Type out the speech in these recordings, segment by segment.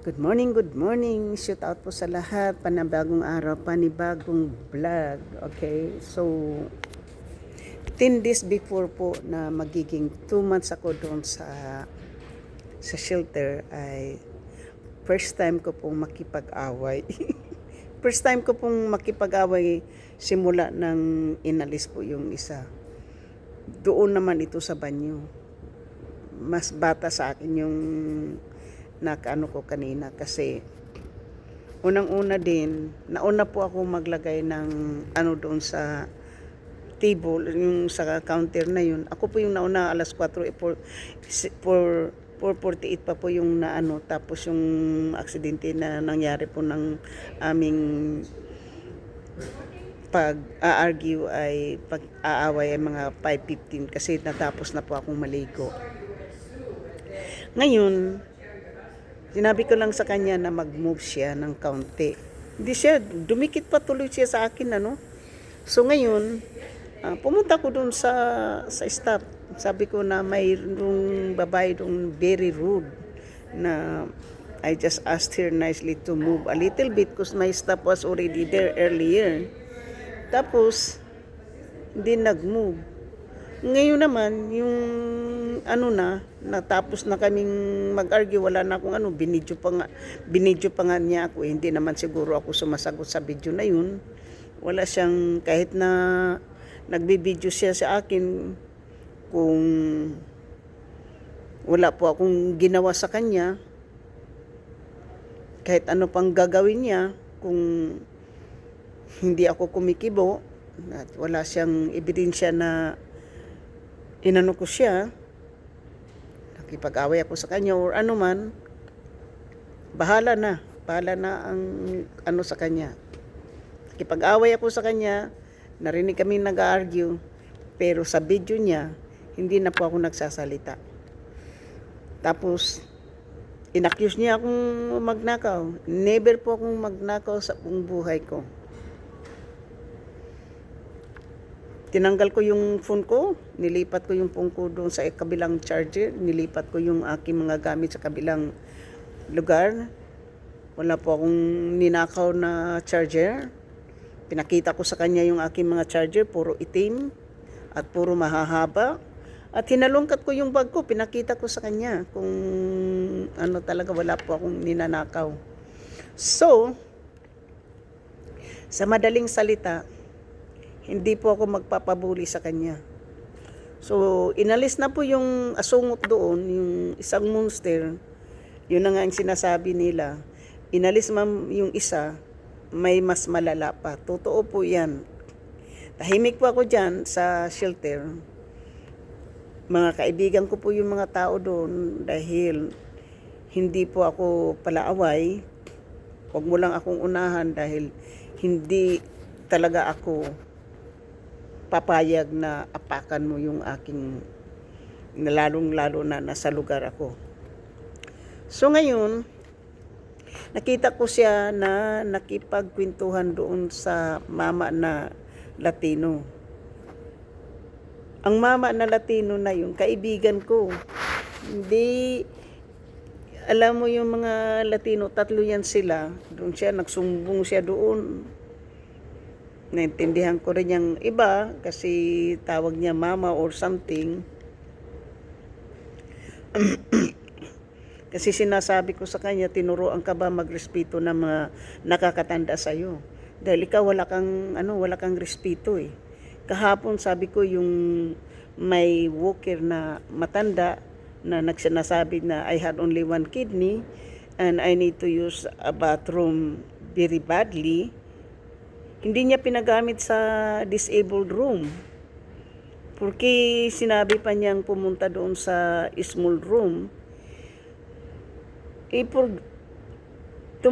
Good morning, good morning. Shout out po sa lahat. Panibagong araw, panibagong vlog. Okay, so 10 days before po na magiging 2 months ako doon sa shelter ay first time ko pong makipag-away. First time ko pong makipag-away simula nang inalis po yung isa. Doon naman ito sa banyo. Mas bata sa akin yung nakaano ko kanina kasi unang-una din, nauna po ako maglagay ng ano doon sa table, yung sa counter na yun. Ako po yung nauna alas 4, 4:48 pa po yung naano, tapos yung aksidente na nangyari po ng aming pag-argue ay pag-aaway ay mga 5:15 kasi natapos na po akong maligo. Ngayon, sinabi ko lang sa kanya na mag-move siya ng kaunti. Hindi siya, dumikit pa tuloy siya sa akin, ano. So ngayon, pumunta ko dun sa staff. Sabi ko na mayroong babae dun very rude na I just asked her nicely to move a little bit because my staff was already there earlier. Tapos, hindi nag-move. Ngayon naman, yung ano na, natapos na kaming mag-argue, wala na akong ano, binidyo pa nga niya ako, hindi naman siguro ako sumasagot sa video na yun. Wala siyang, kahit na nagbibideo siya sa akin, kung wala po akong ginawa sa kanya, kahit ano pang gagawin niya, kung hindi ako kumikibo, at wala siyang ebidensya na inano ko siya, nakipag-away ako sa kanya or ano man, bahala na ang ano sa kanya. Nakipag-away ako sa kanya, narinig kami nag-argue, pero sa video niya, hindi na po ako nagsasalita. Tapos, inaccuse niya akong magnakaw. Never po akong magnakaw sa buong buhay ko. Tinanggal ko yung phone ko, nilipat ko yung phone ko doon sa kabilang charger, nilipat ko yung aking mga gamit sa kabilang lugar. Wala po akong ninakaw na charger. Pinakita ko sa kanya yung aking mga charger, puro itim at puro mahahaba. At hinalungkat ko yung bag ko, pinakita ko sa kanya kung ano talaga, wala po akong ninanakaw. So, sa madaling salita, hindi po ako magpapabuli sa kanya. So, inalis na po yung asungot doon, yung isang monster. Yun na nga ang sinasabi nila. Inalis man yung isa, may mas malala pa. Totoo po yan. Tahimik po ako dyan sa shelter. Mga kaibigan ko po yung mga tao doon dahil hindi po ako palaaway. Huwag mo lang akong unahan dahil hindi talaga ako papayag na apakan mo yung aking, lalong-lalo na nasa lugar ako. So ngayon, nakita ko siya na nakipagkwentuhan doon sa mama na Latino. Ang mama na Latino na yung kaibigan ko. Hindi, alam mo yung mga Latino, 3 yan sila. Doon siya, nagsumbong siya doon. Naintindihan ko rin yung iba kasi tawag niya mama or something. Kasi sinasabi ko sa kanya, tinuruan ka ba magrespeto ng mga nakakatanda sa iyo? Dahil ikaw wala kang respeto eh. Kahapon sabi ko yung may walker na matanda na nagsinasabi na I had only 1 kidney and I need to use a bathroom very badly. Hindi niya pinagamit sa disabled room. Porque sinabi pa niyang pumunta doon sa small room.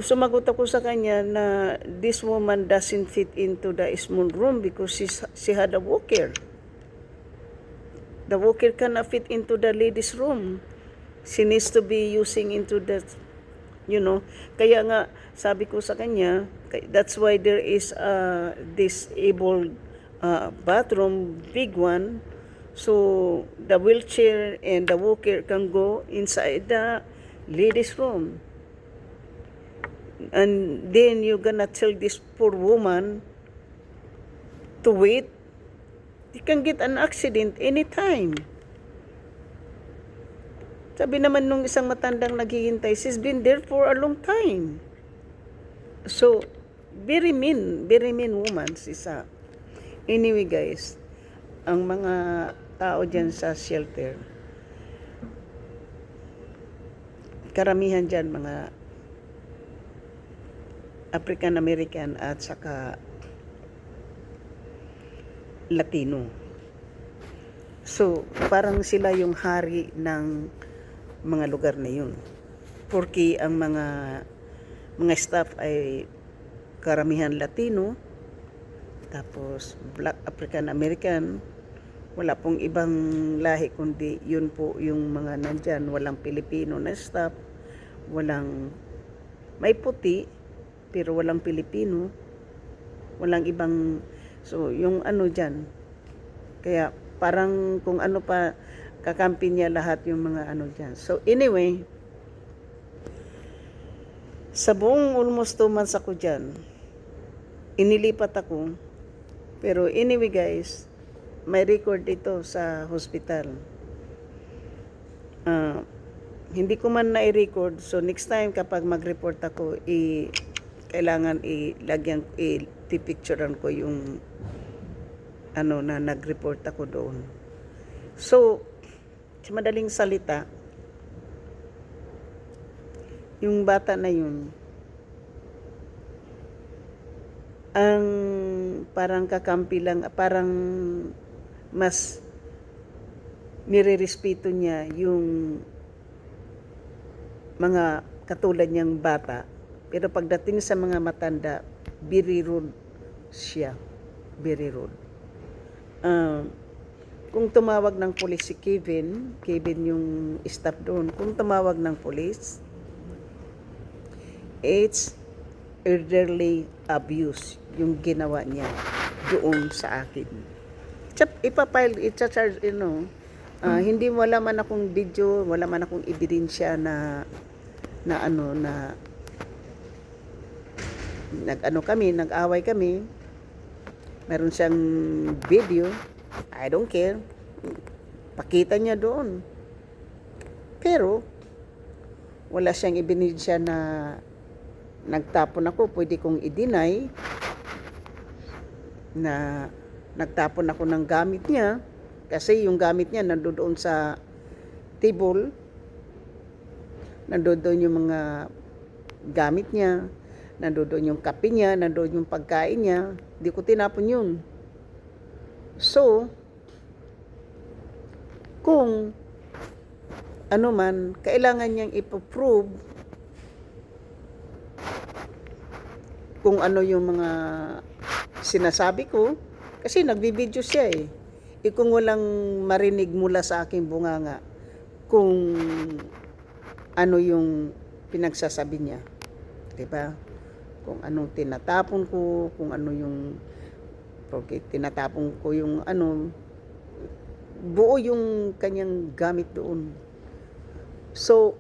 Sumagot ako sa kanya na this woman doesn't fit into the small room because she had a walker. The walker cannot fit into the ladies' room. She needs to be using into the, kaya nga sabi ko sa kanya, that's why there is a disabled bathroom, big one, so the wheelchair and the walker can go inside the ladies' room. And then you're gonna tell this poor woman to wait. You can get an accident anytime. Sabi naman nung isang matandang naghihintay, she's been there for a long time. So, very mean woman si Sa. Anyway guys, ang mga tao dyan sa shelter, karamihan dyan mga African American at saka Latino. So, parang sila yung hari ng mga lugar na yun. Porque ang mga staff ay karamihan Latino, tapos Black African American, wala pong ibang lahi kundi yun po yung mga nandyan. Walang Pilipino na staff, may puti pero walang Pilipino, walang ibang, so yung ano dyan, kaya parang kung ano pa kakampi niya lahat yung mga ano dyan. So anyway, sa buong almost 2 months ako dyan, inilipat ako. Pero anyway guys, may record ito sa hospital. Hindi ko man na-record, so next time kapag mag-report ako, kailangan i-picturean ko yung ano na nag-report ako doon. So, sa madaling salita, yung bata na yun, ang parang kakampi lang, parang mas nirerespeto niya yung mga katulad niyang bata. Pero pagdating sa mga matanda, very rude siya. Very rude. Kung tumawag ng pulis si Kevin yung staff doon, kung tumawag ng pulis, it's elderly abuse yung ginawa niya doon sa akin. I-charge, hindi wala man akong video, wala man akong ebidensya na nag-away kami. Meron siyang video, I don't care. Pakita niya doon. Pero, wala siyang ebidensya na nagtapon ako. Pwede kong i-deny na nagtapon ako ng gamit niya. Kasi yung gamit niya nandoon sa table. Nandoon yung mga gamit niya. Nandoon yung kape niya. Nandoon yung pagkain niya. Hindi ko tinapon yun. So, kung ano man, kailangan niyang ipoprove kung ano yung mga sinasabi ko. Kasi nagbibideo siya eh. Kung walang marinig mula sa aking bunganga kung ano yung pinagsasabi niya. Diba? Kung anong tinatapon ko, kung ano yung tinatapon ko yung ano, buo yung kanyang gamit doon. So,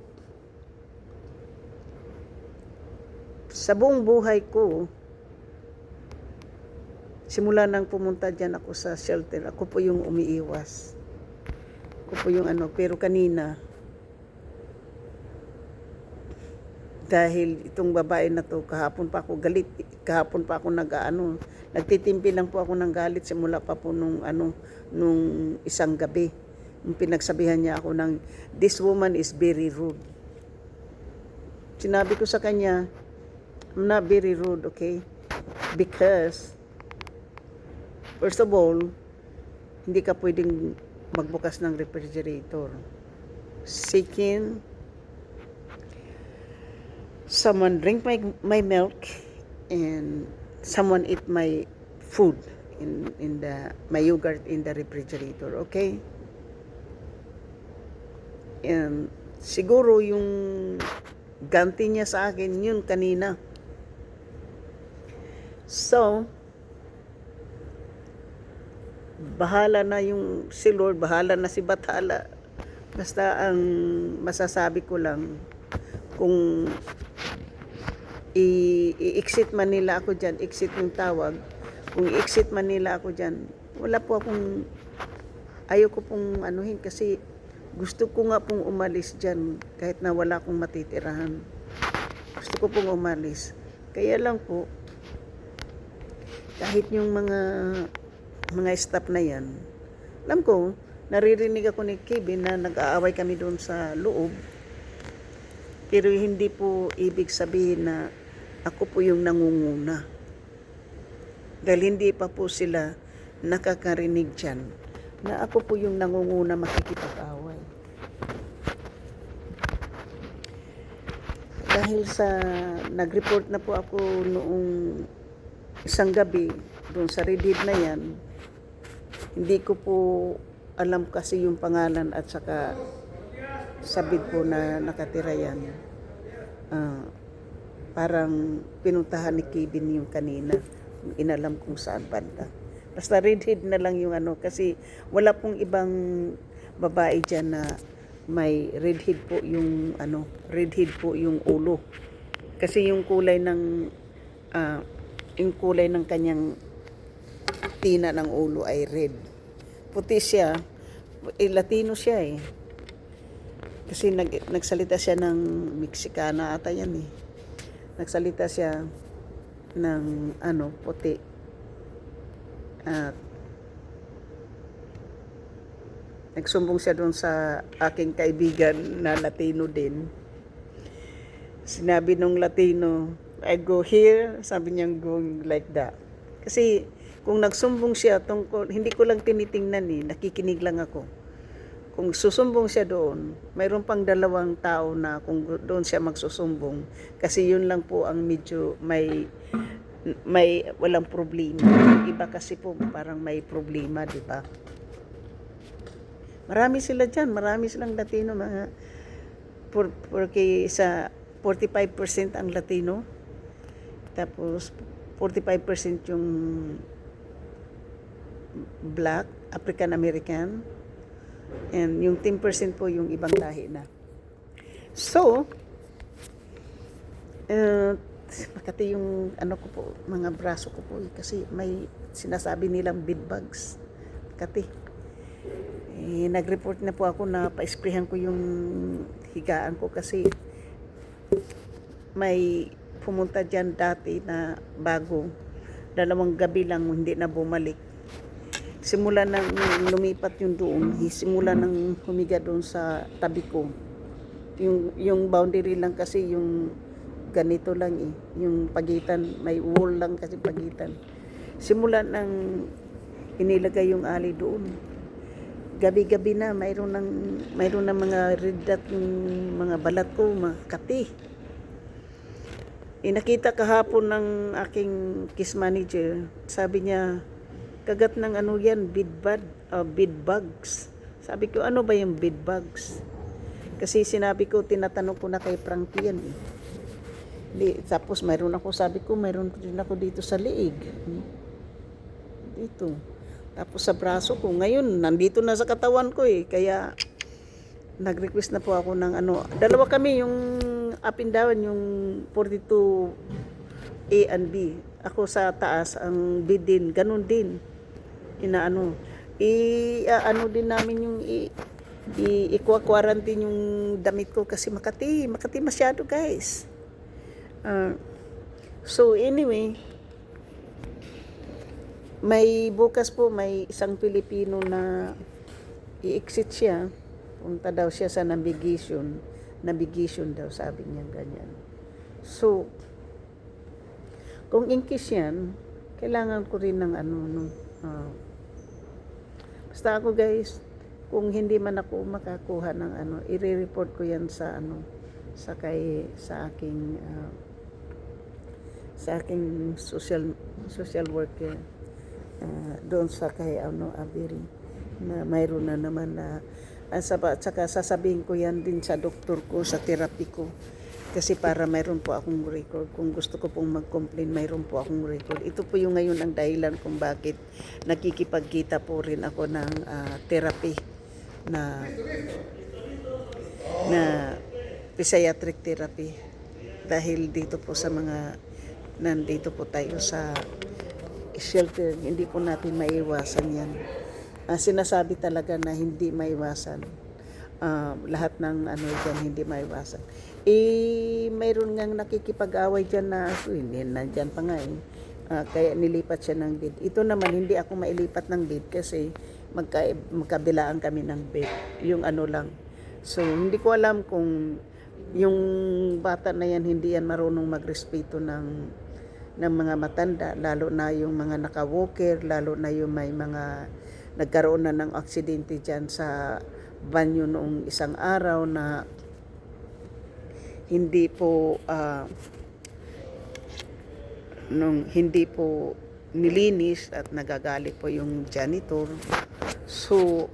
sa buong buhay ko, simula nang pumunta dyan ako sa shelter, ako po yung umiiwas. Ako po yung pero kanina, dahil itong babae na to, kahapon pa ako galit, kahapon pa ako nagtitimpi lang po ako ng galit simula pa po nung isang gabi. Yung pinagsabihan niya ako ng, this woman is very rude. Sinabi ko sa kanya, I'm not very rude, okay? Because, first of all, hindi ka pwedeng magbukas ng refrigerator. Second, someone drink my milk and someone eat my food in my yogurt in the refrigerator, okay? And siguro yung ganti niya sa akin yun kanina. So, bahala na yung si Lord, bahala na si Bathala. Basta ang masasabi ko lang, kung i-exit man nila ako dyan, exit yung tawag, kung i-exit man nila ako dyan, wala po akong, ayaw ko pong anuhin kasi gusto ko nga pong umalis dyan kahit na wala akong matitirahan. Gusto ko pong umalis. Kaya lang po, kahit yung mga staff na yan, alam ko, naririnig ako ni Kevin na nag-aaway kami doon sa loob. Pero hindi po ibig sabihin na ako po yung nangunguna. Dahil hindi pa po sila nakakarinig dyan na ako po yung nangunguna makikipag-away. Dahil sa nag-report na po ako noong isang gabi doon sa Redid na yan, hindi ko po alam kasi yung pangalan at saka sabid po na nakatira yan. Parang pinuntahan ni Kevin yung kanina, inalam kung saan banda. Basta redhead na lang yung kasi wala pong ibang babae dyan na may redhead po yung redhead po yung ulo. Kasi yung kulay ng kanyang tina ng ulo ay red. Puti siya, Latino siya eh. Kasi nagsalita siya ng Meksikana ata yan eh. Nagsalita siya ng puti. At nagsumbong siya doon sa aking kaibigan na Latino din. Sinabi nung Latino, I go here, sabi niya going like that. Kasi kung nagsumbong siya tungkol, hindi ko lang tinitingnan nakikinig lang ako. Kung susumbong siya doon, mayroon pang 2 tao na kung doon siya magsusumbong. Kasi yun lang po ang medyo may walang problema. Iba kasi po parang may problema, di ba? Marami sila dyan, marami silang Latino, porque sa 45% ang Latino, tapos 45% yung Black, African American, and yung 10% po yung ibang lahi na. So, makati yung ko po, mga braso ko po, kasi may sinasabi nilang bedbugs. Makati. Nag-report na po ako na pa-sprayhan ko yung higaan ko kasi may pumunta dyan dati na bago. 2 gabi lang, hindi na bumalik. Simula nang lumipat yung doon, simula nang humiga doon sa tabi ko. Yung boundary lang kasi yung ganito lang yung pagitan, may wall lang kasi pagitan. Simula nang inilagay yung ali doon, gabi-gabi na mayroon ng mga red dot yung mga balat ko, mga kati. Nakita kahapon ng aking case manager, sabi niya, kagat ng yan, bedbugs. Sabi ko, ano ba yung bedbugs? Kasi sinabi ko, tinatanong ko na kay Frankie yan tapos mayroon ako, sabi ko, mayroon din ako dito sa liig. Dito. Tapos sa braso ko, ngayon, nandito na sa katawan ko kaya nag-request na po ako ng 2 kami, yung up and down, yung 42 A and B. Ako sa taas, ang B din, ganun din. Din namin yung i-quarantine yung damit ko kasi Makati masyado, guys. So anyway, bukas po may isang Pilipino na i-exit siya, punta daw siya sa navigation daw, sabi niya ganyan. So kung in case yan, kailangan ko rin ng basta ako, guys, kung hindi man ako makakuha ng i-report ko yan sa sa aking social worker doon sa kay Abiri, na mayroon na naman na at saka sasabihin ko yan din sa doktor ko, sa therapy ko, kasi para mayroon po akong record. Kung gusto ko pong mag-complain, mayroon po akong record. Ito po yung ngayon ang dahilan kung bakit nakikipagkita po rin ako ng therapy na psychiatric therapy dahil dito po sa mga nandito po tayo sa shelter, hindi po natin maiwasan yan. Sinasabi talaga na hindi maiwasan. Lahat ng ano dyan, hindi maiwasan. Mayroon ngang nakikipag-away dyan na aso, hindi, nandyan pa nga kaya nilipat siya ng bed. Ito naman, hindi ako mailipat ng bed kasi magkabilaan kami ng bed. Yung ano lang. So, hindi ko alam kung yung bata na yan, hindi yan marunong magrespeto ng mga matanda, lalo na yung mga naka-walker, lalo na yung may mga nagkaroon na ng aksidente dyan sa banyo noong isang araw na hindi po hindi po nilinis at nagagalit po yung janitor. So,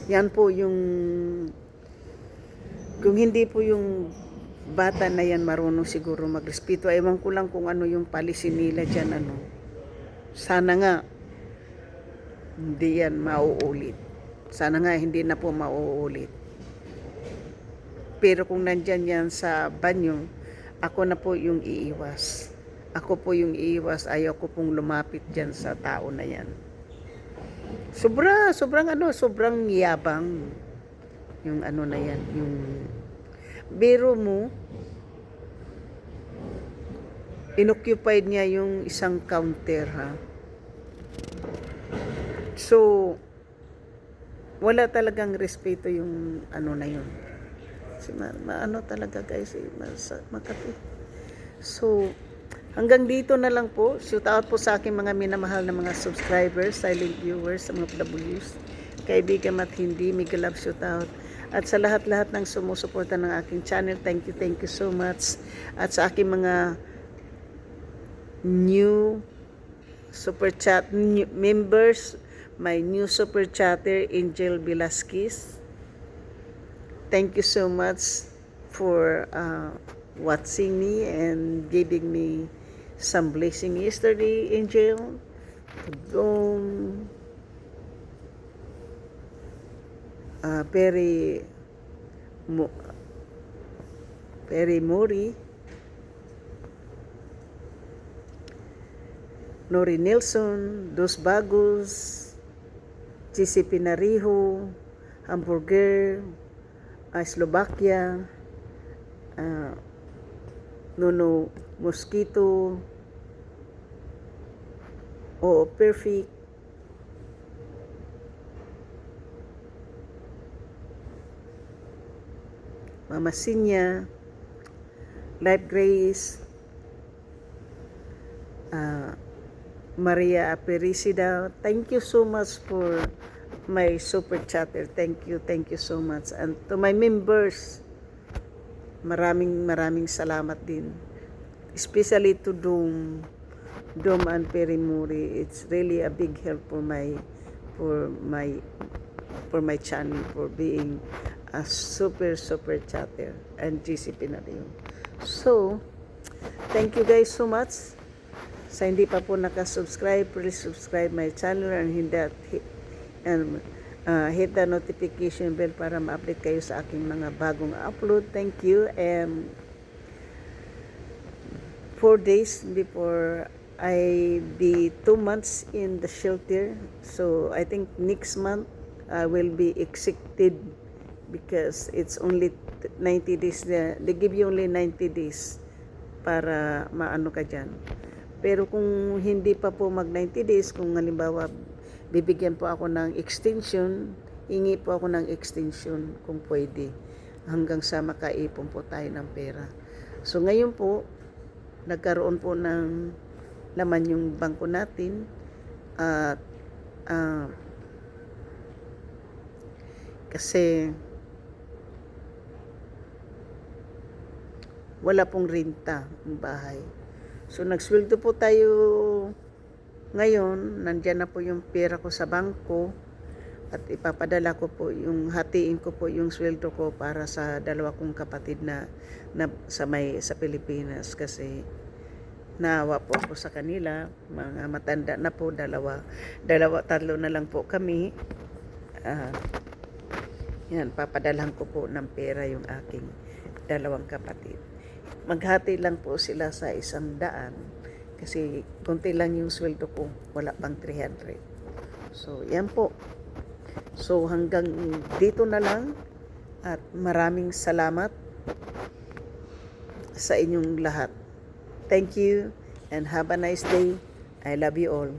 yan po yung kung hindi po yung bata na yan marunong siguro magrespeto. Ewan ko lang kung ano yung policy nila dyan. Sana nga hindi yan mauulit. Sana nga hindi na po mauulit. Pero kung nandyan yan sa banyo, ako na po yung iiwas. Ako po yung iiwas. Ayaw ko pong lumapit dyan sa tao na yan. Sobrang yabang yung ano na yan, yung biro mo, inoccupied niya yung isang counter, ha. So, wala talagang respeto yung ano na yun. Ano talaga guys, Makati. So, hanggang dito na lang po. Shout out po sa aking mga minamahal na mga subscribers, silent viewers, sa mga PWs, kaibigan at hindi, mega love shout out. At sa lahat-lahat ng sumusuporta ng aking channel, thank you so much. At sa aking mga new super chat members, my new super chatter, Angel Velasquez. Thank you so much for watching me and giving me some blessing yesterday, Angel. Perry Mori, Nori Nelson, Dos Bagos, GC Pinariho, Hamburger, Slovakia, Nono Mosquito, Perfect, Mama Sinya, Life Grace, Maria Apericida. Thank you so much for my super chatter. Thank you so much. And to my members, maraming salamat din. Especially to Dom and Perimuri. It's really a big help for my channel, for being a super chatter and GCP na rin. So, thank you guys so much. Sa hindi pa po nakasubscribe, please subscribe my channel and hit the notification bell para ma-update kayo sa aking mga bagong upload. Thank you. And 4 days before I be 2 months in the shelter. So I think next month I will be executed because it's only 90 days. They give you only 90 days para maano ka dyan. Pero kung hindi pa po mag 90 days, kung halimbawa bibigyan po ako ng extension, hingi po ako ng extension kung pwede, hanggang sa makaipon po tayo ng pera. So ngayon po, nagkaroon po ng laman yung bangko natin at kasi wala pong renta ng bahay. So nagsweldo po tayo ngayon, nandyan na po yung pera ko sa bangko at ipapadala ko po hatiin ko po yung sweldo ko para sa dalawa kong kapatid na sa Pilipinas, kasi naawa po ako sa kanila, mga matanda na po, tatlo na lang po kami. Yan, papadalhan ko po ng pera yung aking dalawang kapatid. Maghati lang po sila sa 100 kasi konti lang yung sweldo ko, wala pang 300. So, yan po. So, hanggang dito na lang at maraming salamat sa inyong lahat. Thank you and have a nice day. I love you all.